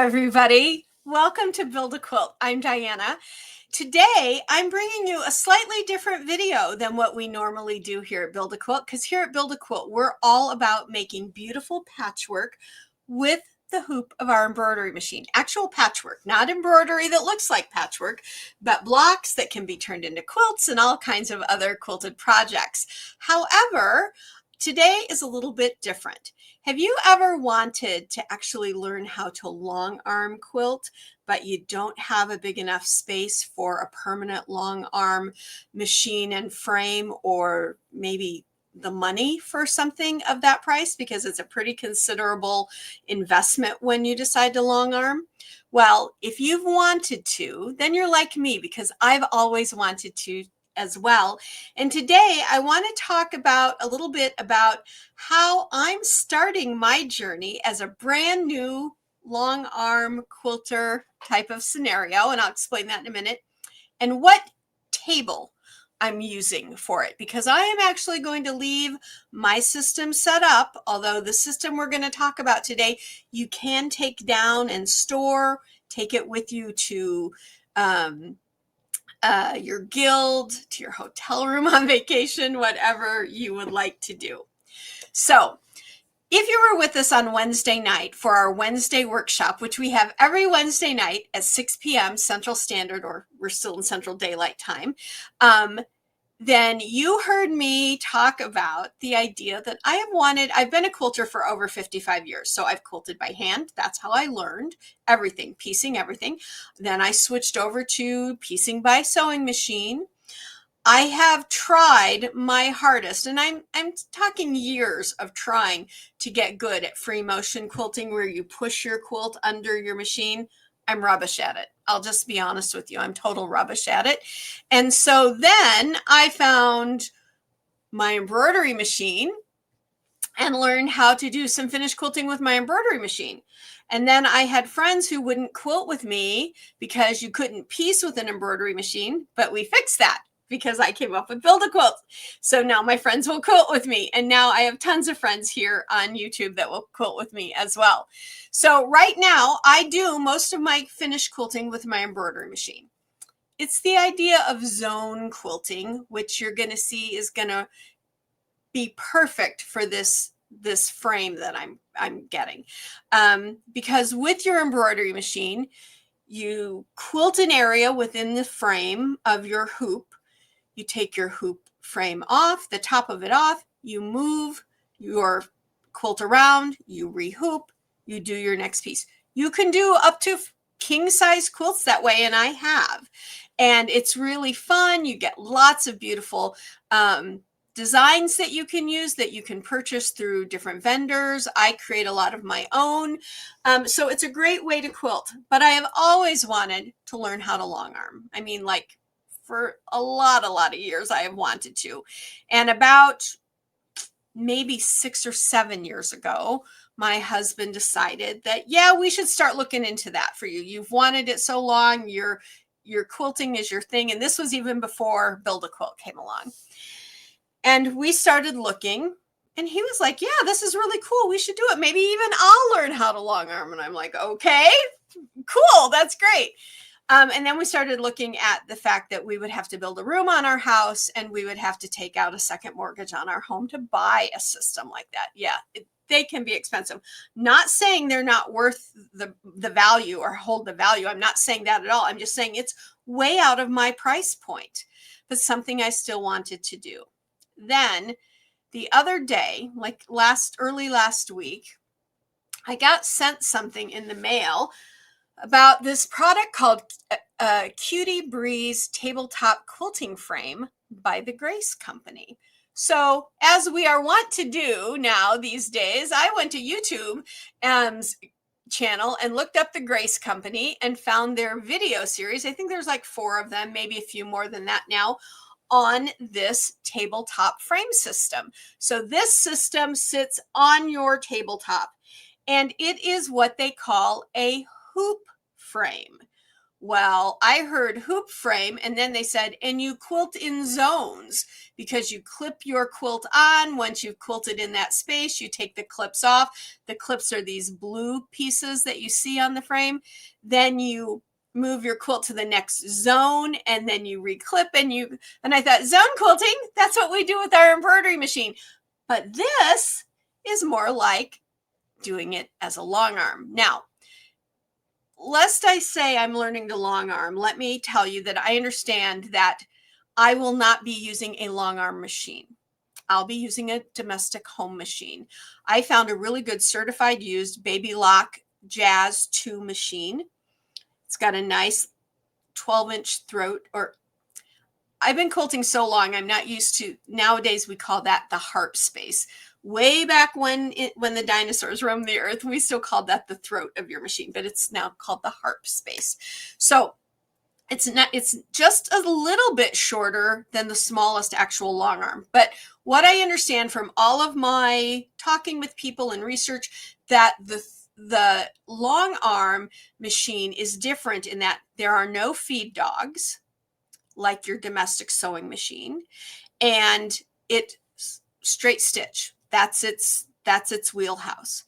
everybody. Welcome to Build a Quilt. I'm Diana. Today, I'm bringing you a slightly different video than what we normally do here at Build a Quilt, because here at Build a Quilt, we're all about making beautiful patchwork with the hoop of our embroidery machine. Actual patchwork, not embroidery that looks like patchwork, but blocks that can be turned into quilts and all kinds of other quilted projects. However, today is a little bit different. Have you ever wanted to actually learn how to long arm quilt, but you don't have a big enough space for a permanent long arm machine and frame, or maybe the money for something of that price, because it's a pretty considerable investment when you decide to long arm? Well, if you've wanted to, then you're like me, because I've always wanted to as well. And today I want to talk about a little bit about how I'm starting my journey as a brand new long arm quilter type of scenario. And I'll explain that in a minute. And what table I'm using for it, because I am actually going to leave my system set up. Although the system we're going to talk about today, you can take down and store, take it with you to your guild, to your hotel room on vacation, whatever you would like to do. So if you were with us on Wednesday night for our Wednesday workshop, which we have every Wednesday night at 6 p.m. Central Standard, or we're still in Central Daylight Time, then you heard me talk about the idea that I've been a quilter for over 55 years. So I've quilted by hand. That's how I learned everything, piecing everything. Then I switched over to piecing by sewing machine. I have tried my hardest, and I'm talking years of trying to get good at free motion quilting, where you push your quilt under your machine. I'm rubbish at it. I'll just be honest with you. I'm total rubbish at it. And so then I found my embroidery machine and learned how to do some finished quilting with my embroidery machine. And then I had friends who wouldn't quilt with me because you couldn't piece with an embroidery machine, but we fixed that because I came up with Build a Quilt. So now my friends will quilt with me. And now I have tons of friends here on YouTube that will quilt with me as well. So right now I do most of my finished quilting with my embroidery machine. It's the idea of zone quilting, which you're going to see is going to be perfect for this frame that I'm getting. Because with your embroidery machine, you quilt an area within the frame of your hoop. You take your hoop frame off, the top of it off, you move your quilt around, you rehoop, you do your next piece. You can do up to king size quilts that way, and I have. And it's really fun. You get lots of beautiful designs that you can use, that you can purchase through different vendors. I create a lot of my own. So it's a great way to quilt. But I have always wanted to learn how to long arm. I mean, like, for a lot of years I have wanted to. And about maybe 6 or 7 years ago, my husband decided that, yeah, we should start looking into that for you. You've wanted it so long, your quilting is your thing. And this was even before Build a Quilt came along. And we started looking, and he was like, yeah, this is really cool. We should do it. Maybe even I'll learn how to long arm. And I'm like, okay, cool. That's great. And then we started looking at the fact that we would have to build a room on our house, and we would have to take out a second mortgage on our home to buy a system like that. Yeah, they can be expensive. Not saying they're not worth the value or hold the value. I'm not saying that at all. I'm just saying it's way out of my price point, but something I still wanted to do. Then the other day, like early last week, I got sent something in the mail about this product called Cutie Breeze tabletop quilting frame by the Grace Company. So as we are wont to do now these days, I went to YouTube channel and looked up the Grace Company and found their video series. I think there's like 4 of them, maybe a few more than that now, on this tabletop frame system. So this system sits on your tabletop, and it is what they call a hoop frame, Well, I heard hoop frame, and then they said, and you quilt in zones because you clip your quilt on. Once you've quilted in that space, you take the clips off. The clips are these blue pieces that you see on the frame. Then you move your quilt to the next zone, and then you reclip, and I thought, zone quilting, that's what we do with our embroidery machine. But this is more like doing it as a long arm. Now, lest I say I'm learning to long arm, let me tell you that I understand that I will not be using a long arm machine. I'll be using a domestic home machine. I found a really good certified used Baby Lock Jazz 2 machine. It's got a nice 12-inch throat, or I've been quilting so long, I'm not used to, nowadays we call that the harp space. Way back when the dinosaurs roamed the earth, we still called that the throat of your machine, but it's now called the harp space. So it's just a little bit shorter than the smallest actual long arm. But what I understand from all of my talking with people and research, that the long arm machine is different in that there are no feed dogs like your domestic sewing machine, and it straight stitch. That's its wheelhouse.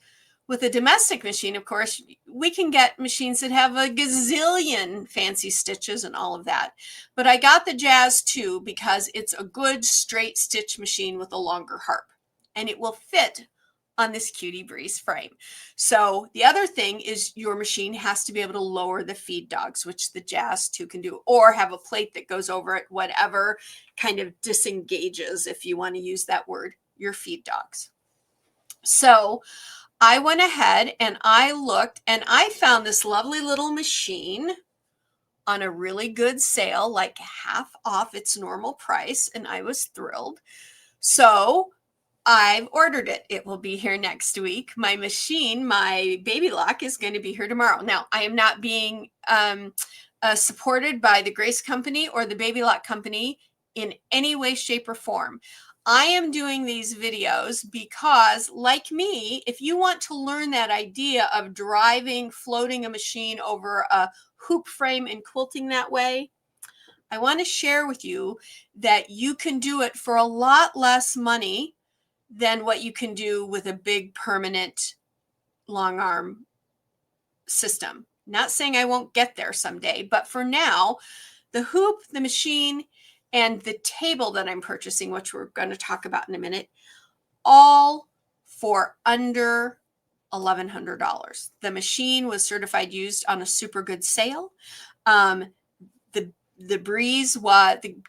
With a domestic machine, of course, we can get machines that have a gazillion fancy stitches and all of that. But I got the Jazz 2 because it's a good straight stitch machine with a longer harp, and it will fit on this Cutie Breeze frame. So the other thing is your machine has to be able to lower the feed dogs, which the Jazz 2 can do, or have a plate that goes over it, whatever kind of disengages, if you want to use that word, your feed dogs. So I went ahead and I looked, and I found this lovely little machine on a really good sale, like half off its normal price, and I was thrilled. So I've ordered it. It will be here next week. My machine, my Baby Lock, is going to be here tomorrow. Now, I am not being supported by the Grace Company or the Baby Lock Company in any way, shape, or form. I am doing these videos because, like me, if you want to learn that idea of floating a machine over a hoop frame and quilting that way, I want to share with you that you can do it for a lot less money than what you can do with a big permanent long arm system. Not saying I won't get there someday, but for now, the hoop, the machine, and the table that I'm purchasing, which we're going to talk about in a minute, all for under $1,100. The machine was certified used on a super good sale. The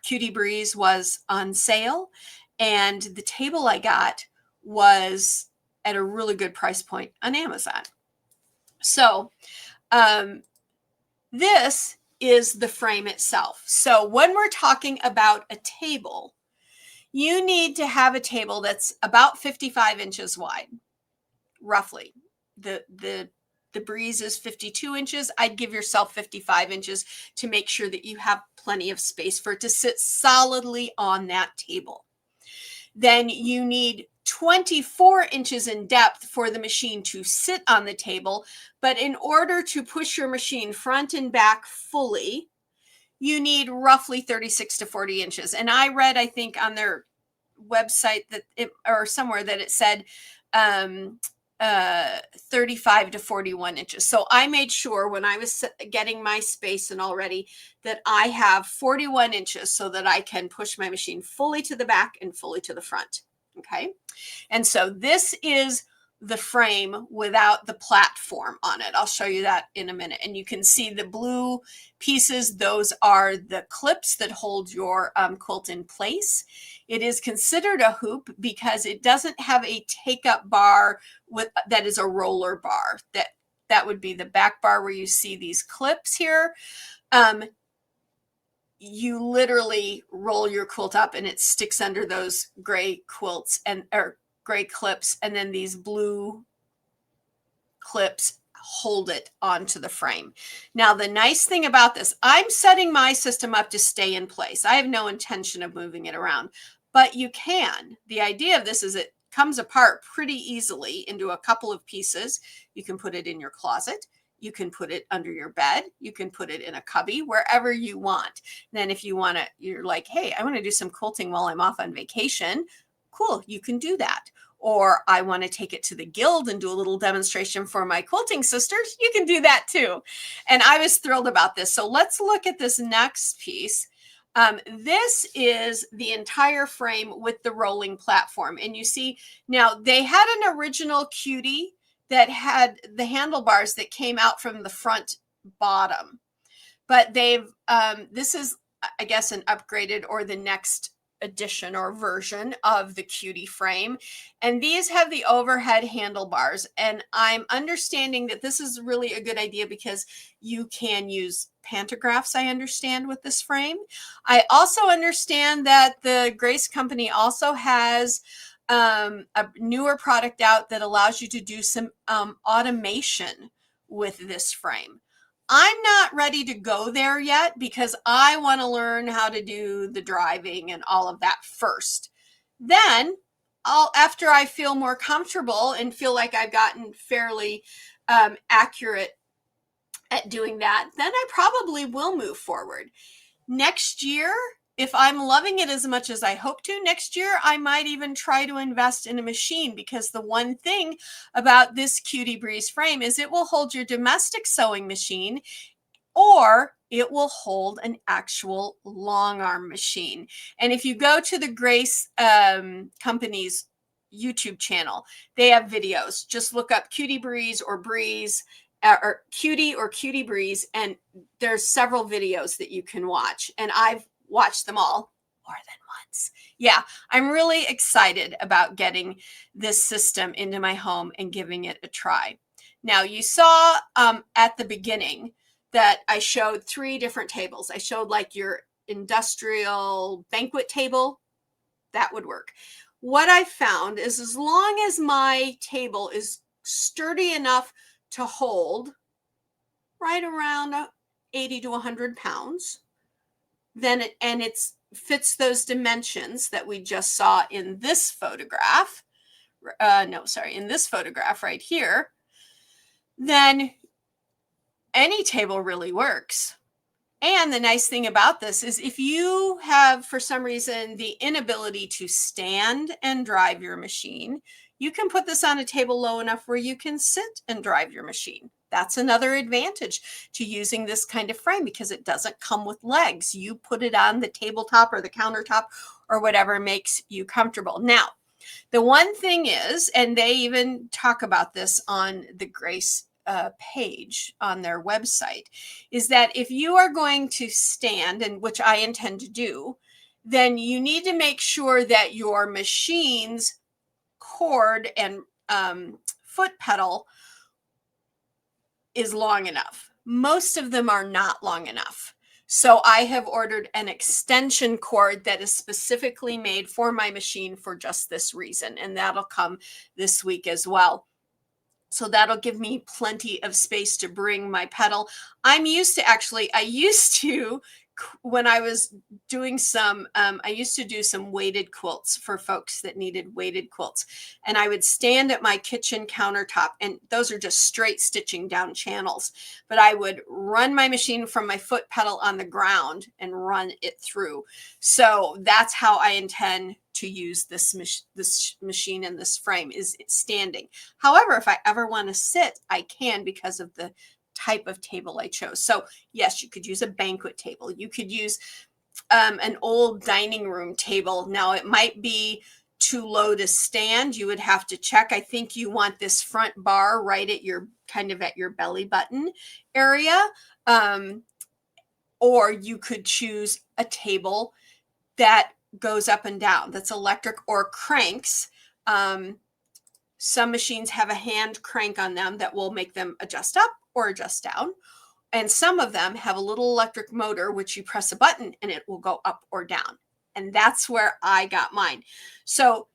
Cutie Breeze was on sale, and the table I got was at a really good price point on Amazon. So this is the frame itself. So when we're talking about a table, you need to have a table that's about 55 inches wide, roughly. The Breeze is 52 inches. I'd give yourself 55 inches to make sure that you have plenty of space for it to sit solidly on that table. Then you need 24 inches in depth for the machine to sit on the table. But in order to push your machine front and back fully, you need roughly 36 to 40 inches. And I read, I think on their website or somewhere that it said 35 to 41 inches. So I made sure when I was getting my space and all ready that I have 41 inches so that I can push my machine fully to the back and fully to the front. Okay. And so this is the frame without the platform on it. I'll show you that in a minute. And you can see the blue pieces. Those are the clips that hold your quilt in place. It is considered a hoop because it doesn't have a take-up bar that is a roller bar. That would be the back bar where you see these clips here. You literally roll your quilt up and it sticks under those gray gray clips, and then these blue clips hold it onto the frame. Now, the nice thing about this, I'm setting my system up to stay in place. I have no intention of moving it around, but you can. The idea of this is it comes apart pretty easily into a couple of pieces. You can put it in your closet. You can put it under your bed. You can put it in a cubby, wherever you want. Then if you want to, you're like, hey, I want to do some quilting while I'm off on vacation. Cool, you can do that. Or I want to take it to the guild and do a little demonstration for my quilting sisters. You can do that too. And I was thrilled about this. So let's look at this next piece. This is the entire frame with the rolling platform. And you see, now they had an original Cutie that had the handlebars that came out from the front bottom. But they've, this is, I guess, an upgraded or the next edition or version of the Cutie frame. And these have the overhead handlebars. And I'm understanding that this is really a good idea because you can use pantographs, I understand, with this frame. I also understand that the Grace Company also has a newer product out that allows you to do some automation with this frame. I'm not ready to go there yet because I want to learn how to do the driving and all of that first. Then after I feel more comfortable and feel like I've gotten fairly accurate at doing that, then I probably will move forward. Next year, if I'm loving it as much as I hope to, next year, I might even try to invest in a machine, because the one thing about this Cutie Breeze frame is it will hold your domestic sewing machine, or it will hold an actual long arm machine. And if you go to the Grace Company's YouTube channel, they have videos. Just look up Cutie Breeze or Breeze, or Cutie or Cutie Breeze, and there's several videos that you can watch. And I've watched them all more than once. Yeah, I'm really excited about getting this system into my home and giving it a try. Now, you saw at the beginning that I showed 3 different tables. I showed like your industrial banquet table. That would work. What I found is, as long as my table is sturdy enough to hold right around 80 to 100 pounds, then it fits those dimensions that we just saw in this photograph. In this photograph right here, then any table really works. And the nice thing about this is, if you have, for some reason, the inability to stand and drive your machine, you can put this on a table low enough where you can sit and drive your machine. That's another advantage to using this kind of frame, because it doesn't come with legs. You put it on the tabletop or the countertop or whatever makes you comfortable. Now, the one thing is, and they even talk about this on the Grace page on their website, is that if you are going to stand, and which I intend to do, then you need to make sure that your machine's cord and foot pedal is long enough. Most of them are not long enough. So I have ordered an extension cord that is specifically made for my machine for just this reason, and that'll come this week as well. So that'll give me plenty of space to bring my pedal. I used to, when I was doing some, I used to do some weighted quilts for folks that needed weighted quilts. And I would stand at my kitchen countertop, and those are just straight stitching down channels. But I would run my machine from my foot pedal on the ground and run it through. So that's how I intend to use this machine and this frame, is standing. However, if I ever want to sit, I can, because of the type of table I chose. So yes, you could use a banquet table. You could use an old dining room table. Now, it might be too low to stand. You would have to check. I think you want this front bar right at your belly button area. Or you could choose a table that goes up and down, that's electric or cranks. Some machines have a hand crank on them that will make them adjust up or adjust down. And some of them have a little electric motor, which you press a button and it will go up or down. And that's where I got mine. So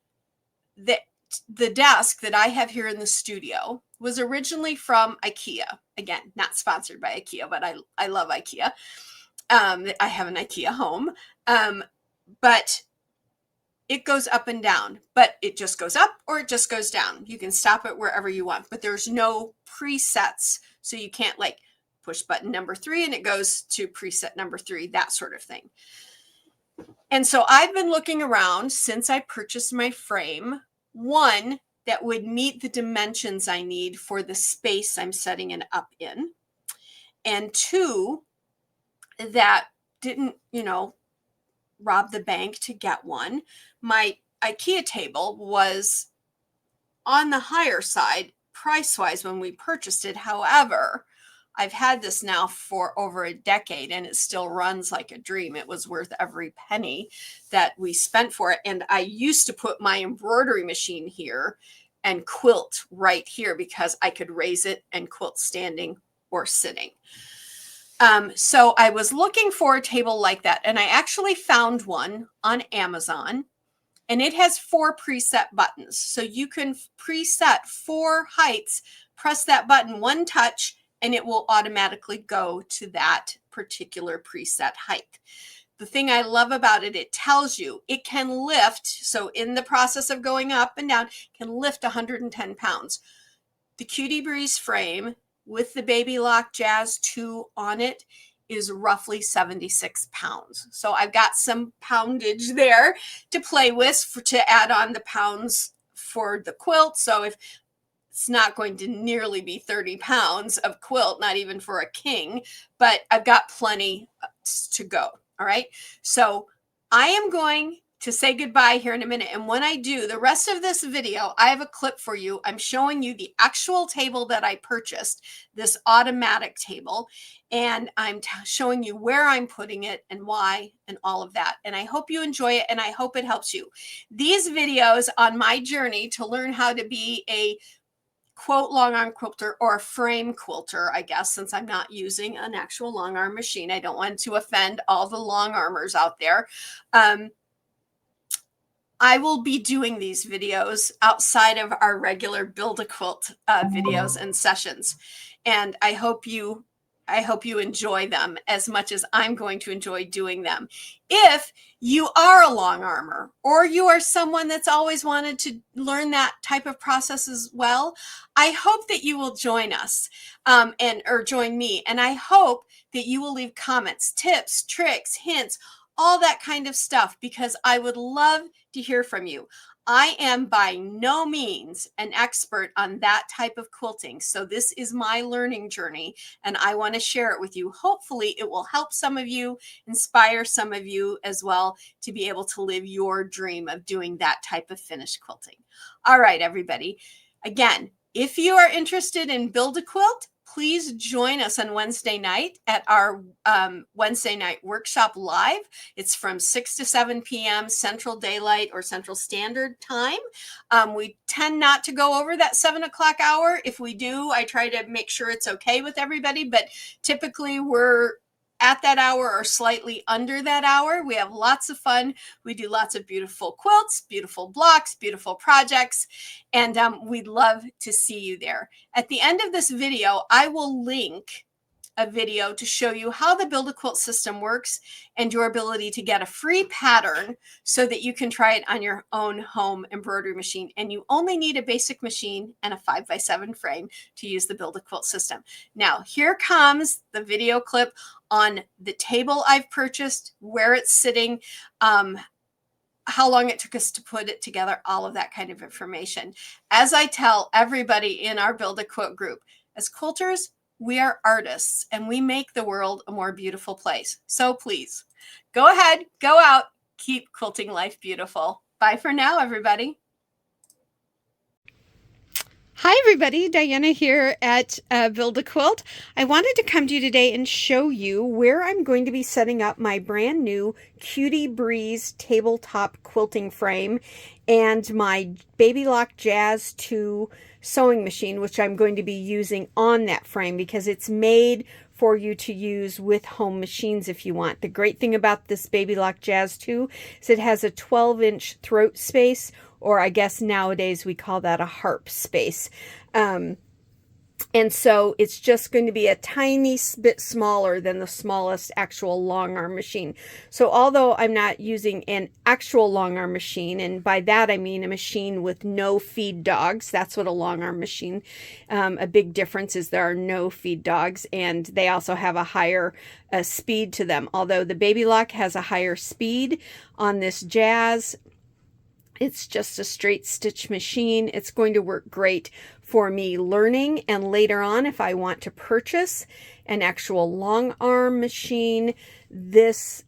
the desk that I have here in the studio was originally from IKEA. Again, not sponsored by IKEA, but I love IKEA. I have an IKEA home. But it goes up and down, but it just goes up or it just goes down. You can stop it wherever you want, but there's no presets So you can't like push button number 3 and it goes to preset number 3, that sort of thing. And so I've been looking around since I purchased my frame, one that would meet the dimensions I need for the space I'm setting it up in, and two, that didn't, rob the bank to get one. My IKEA table was on the higher side price-wise when we purchased it. However, I've had this now for over a decade and it still runs like a dream. It was worth every penny that we spent for it. And I used to put my embroidery machine here and quilt right here because I could raise it and quilt standing or sitting. So I was looking for a table like that, and I actually found one on Amazon, and it has 4 preset buttons. So you can preset 4 heights, press that button one touch, and it will automatically go to that particular preset height. The thing I love about it, it tells you it can lift. So in the process of going up and down, can lift 110 pounds. The Cutie Breeze frame with the Baby Lock Jazz 2 on it is roughly 76 pounds. So I've got some poundage there to play with to add on the pounds for the quilt. So if it's not going to nearly be 30 pounds of quilt, not even for a king, but I've got plenty to go. All right. So I am going to say goodbye here in a minute. And when I do, the rest of this video, I have a clip for you. I'm showing you the actual table that I purchased, this automatic table, and I'm showing you where I'm putting it and why and all of that. And I hope you enjoy it, and I hope it helps you. These videos on my journey to learn how to be a quote long arm quilter or a frame quilter, I guess, since I'm not using an actual long arm machine. I don't want to offend all the long armers out there. I will be doing these videos outside of our regular Build a Quilt videos and sessions. And I hope you enjoy them as much as I'm going to enjoy doing them. If you are a long armer or you are someone that's always wanted to learn that type of process as well, I hope that you will join us or join me. And I hope that you will leave comments, tips, tricks, hints, all that kind of stuff, because I would love to hear from you. I am by no means an expert on that type of quilting. So this is my learning journey and I want to share it with you. Hopefully it will help some of you, inspire some of you as well to be able to live your dream of doing that type of finished quilting. All right, everybody. Again, if you are interested in Build a Quilt, please join us on Wednesday night at our Wednesday night workshop live. It's from 6 to 7 p.m. Central Daylight or Central Standard Time. We tend not to go over that 7 o'clock hour. If we do, I try to make sure it's okay with everybody, but typically we're at that hour or slightly under that hour. We have lots of fun. We do lots of beautiful quilts, beautiful blocks, beautiful projects, and we'd love to see you there. At the end of this video, I will link a video to show you how the Build a Quilt system works and your ability to get a free pattern so that you can try it on your own home embroidery machine. And you only need a basic machine and a 5x7 frame to use the Build a Quilt system. Now, here comes the video clip on the table I've purchased, where it's sitting, how long it took us to put it together, all of that kind of information. As I tell everybody in our Build a Quilt group, as quilters, we are artists and we make the world a more beautiful place. So please go ahead, go out, keep quilting life beautiful. Bye for now, everybody. Hi everybody, Diana here at Build a Quilt. I wanted to come to you today and show you where I'm going to be setting up my brand new Cutie Breeze tabletop quilting frame and my Baby Lock Jazz 2 sewing machine, which I'm going to be using on that frame because it's made for you to use with home machines if you want. The great thing about this Baby Lock Jazz 2 is it has a 12-inch throat space, or I guess nowadays we call that a harp space. And so it's just going to be a tiny bit smaller than the smallest actual long arm machine. So although I'm not using an actual long arm machine, and by that I mean a machine with no feed dogs, that's what a long arm machine, a big difference is there are no feed dogs, and they also have a higher speed to them. Although the Baby Lock has a higher speed on this Jazz, it's just a straight stitch machine. It's going to work great for me learning, and later on, if I want to purchase an actual long arm machine, this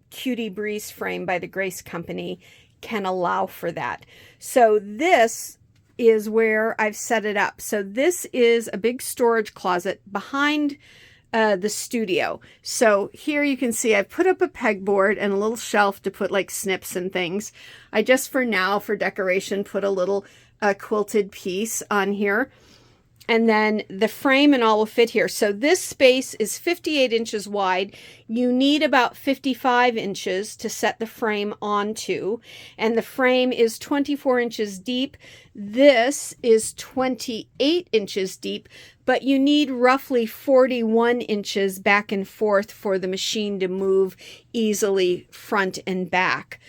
Cutie Breeze frame by the Grace Company can allow for that. So this is where I've set it up. So this is a big storage closet behind the studio. So here you can see I've put up a pegboard and a little shelf to put like snips and things. I just for now, for decoration, put a little quilted piece on here. And then the frame and all will fit here. So this space is 58 inches wide. You need about 55 inches to set the frame onto. And the frame is 24 inches deep. This is 28 inches deep, but you need roughly 41 inches back and forth for the machine to move easily front and back.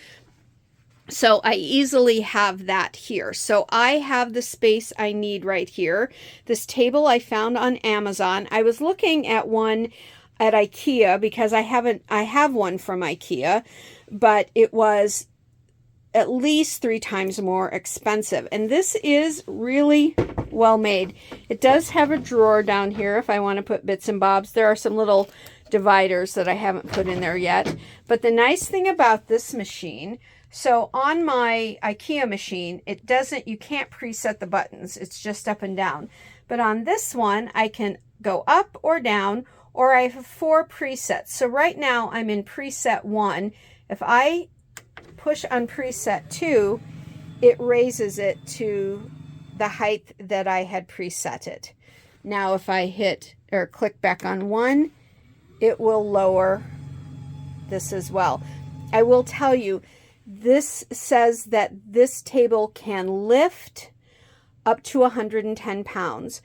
So I easily have that here. So I have the space I need right here. This table I found on Amazon. I was looking at one at IKEA because I have one from IKEA, but it was at least 3 times more expensive. And this is really well made. It does have a drawer down here if I want to put bits and bobs. There are some little dividers that I haven't put in there yet. But the nice thing about this machine, so on my IKEA machine, you can't preset the buttons. It's just up and down. But on this one, I can go up or down, or I have 4 presets. So right now I'm in preset 1. If I push on preset 2, it raises it to the height that I had preset it. Now if I hit or click back on 1, it will lower this as well. I will tell you, this says that this table can lift up to 110 pounds.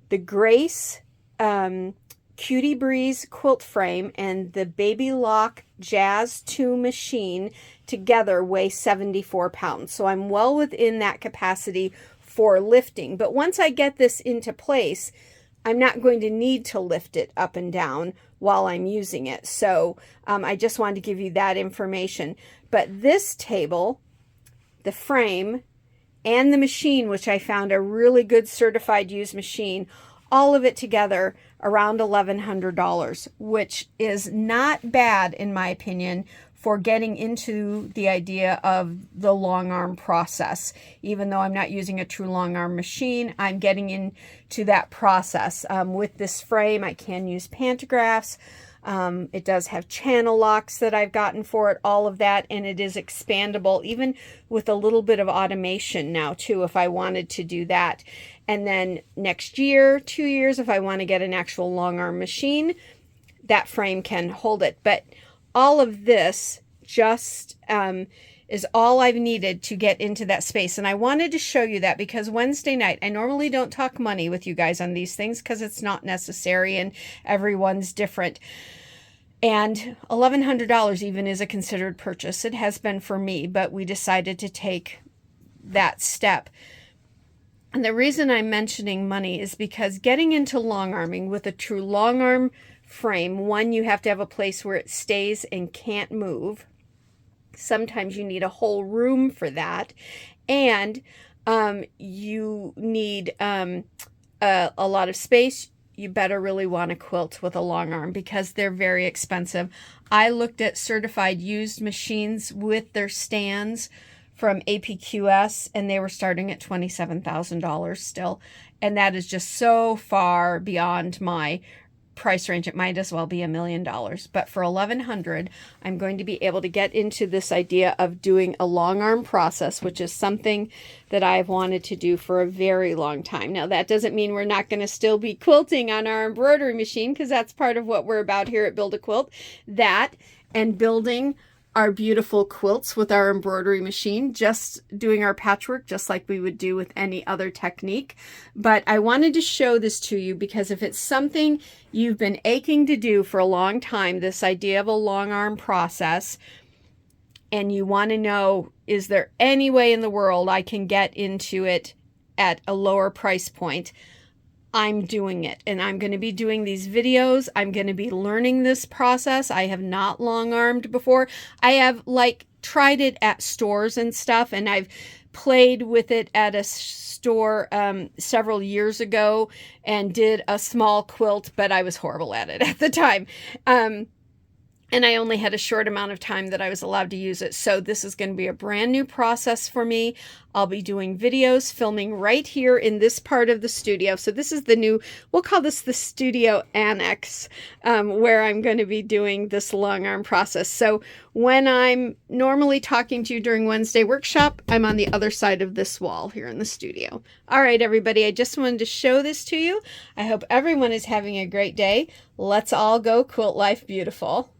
The Grace Cutie Breeze quilt frame and the Baby Lock Jazz 2 machine together weigh 74 pounds. So I'm well within that capacity for lifting. But once I get this into place, I'm not going to need to lift it up and down while I'm using it. So I just wanted to give you that information. But this table, the frame, and the machine, which I found a really good certified used machine, all of it together around $1,100, which is not bad in my opinion for getting into the idea of the long arm process. Even though I'm not using a true long arm machine, I'm getting into that process. With this frame, I can use pantographs. It does have channel locks that I've gotten for it, all of that, and it is expandable, even with a little bit of automation now too, if I wanted to do that. And then next year, 2 years, if I want to get an actual long arm machine, that frame can hold it. But all of this just is all I've needed to get into that space. And I wanted to show you that because Wednesday night, I normally don't talk money with you guys on these things because it's not necessary and everyone's different. And $1,100 even is a considered purchase. It has been for me, but we decided to take that step. And the reason I'm mentioning money is because getting into long arming with a true long arm frame, one, you have to have a place where it stays and can't move. Sometimes you need a whole room for that. And you need a lot of space. You better really want to quilt with a long arm because they're very expensive. I looked at certified used machines with their stands from APQS, and they were starting at $27,000 still. And that is just so far beyond my price range. It might as well be $1 million. But for $1,100, I'm going to be able to get into this idea of doing a long arm process, which is something that I've wanted to do for a very long time. Now, that doesn't mean we're not going to still be quilting on our embroidery machine, because that's part of what we're about here at Build a Quilt. That and building our beautiful quilts with our embroidery machine, just doing our patchwork just like we would do with any other technique. But I wanted to show this to you because if it's something you've been aching to do for a long time, this idea of a long arm process, and you want to know, is there any way in the world I can get into it at a lower price point? I'm doing it, and I'm going to be doing these videos. I'm going to be learning this process. I have not long armed before. I have tried it at stores and stuff, and I've played with it at a store several years ago and did a small quilt, but I was horrible at it at the time. And I only had a short amount of time that I was allowed to use it. So this is going to be a brand new process for me. I'll be doing videos, filming right here in this part of the studio. So this is the new, we'll call this the studio annex, where I'm going to be doing this long arm process. So when I'm normally talking to you during Wednesday workshop, I'm on the other side of this wall here in the studio. All right, everybody, I just wanted to show this to you. I hope everyone is having a great day. Let's all go quilt life beautiful.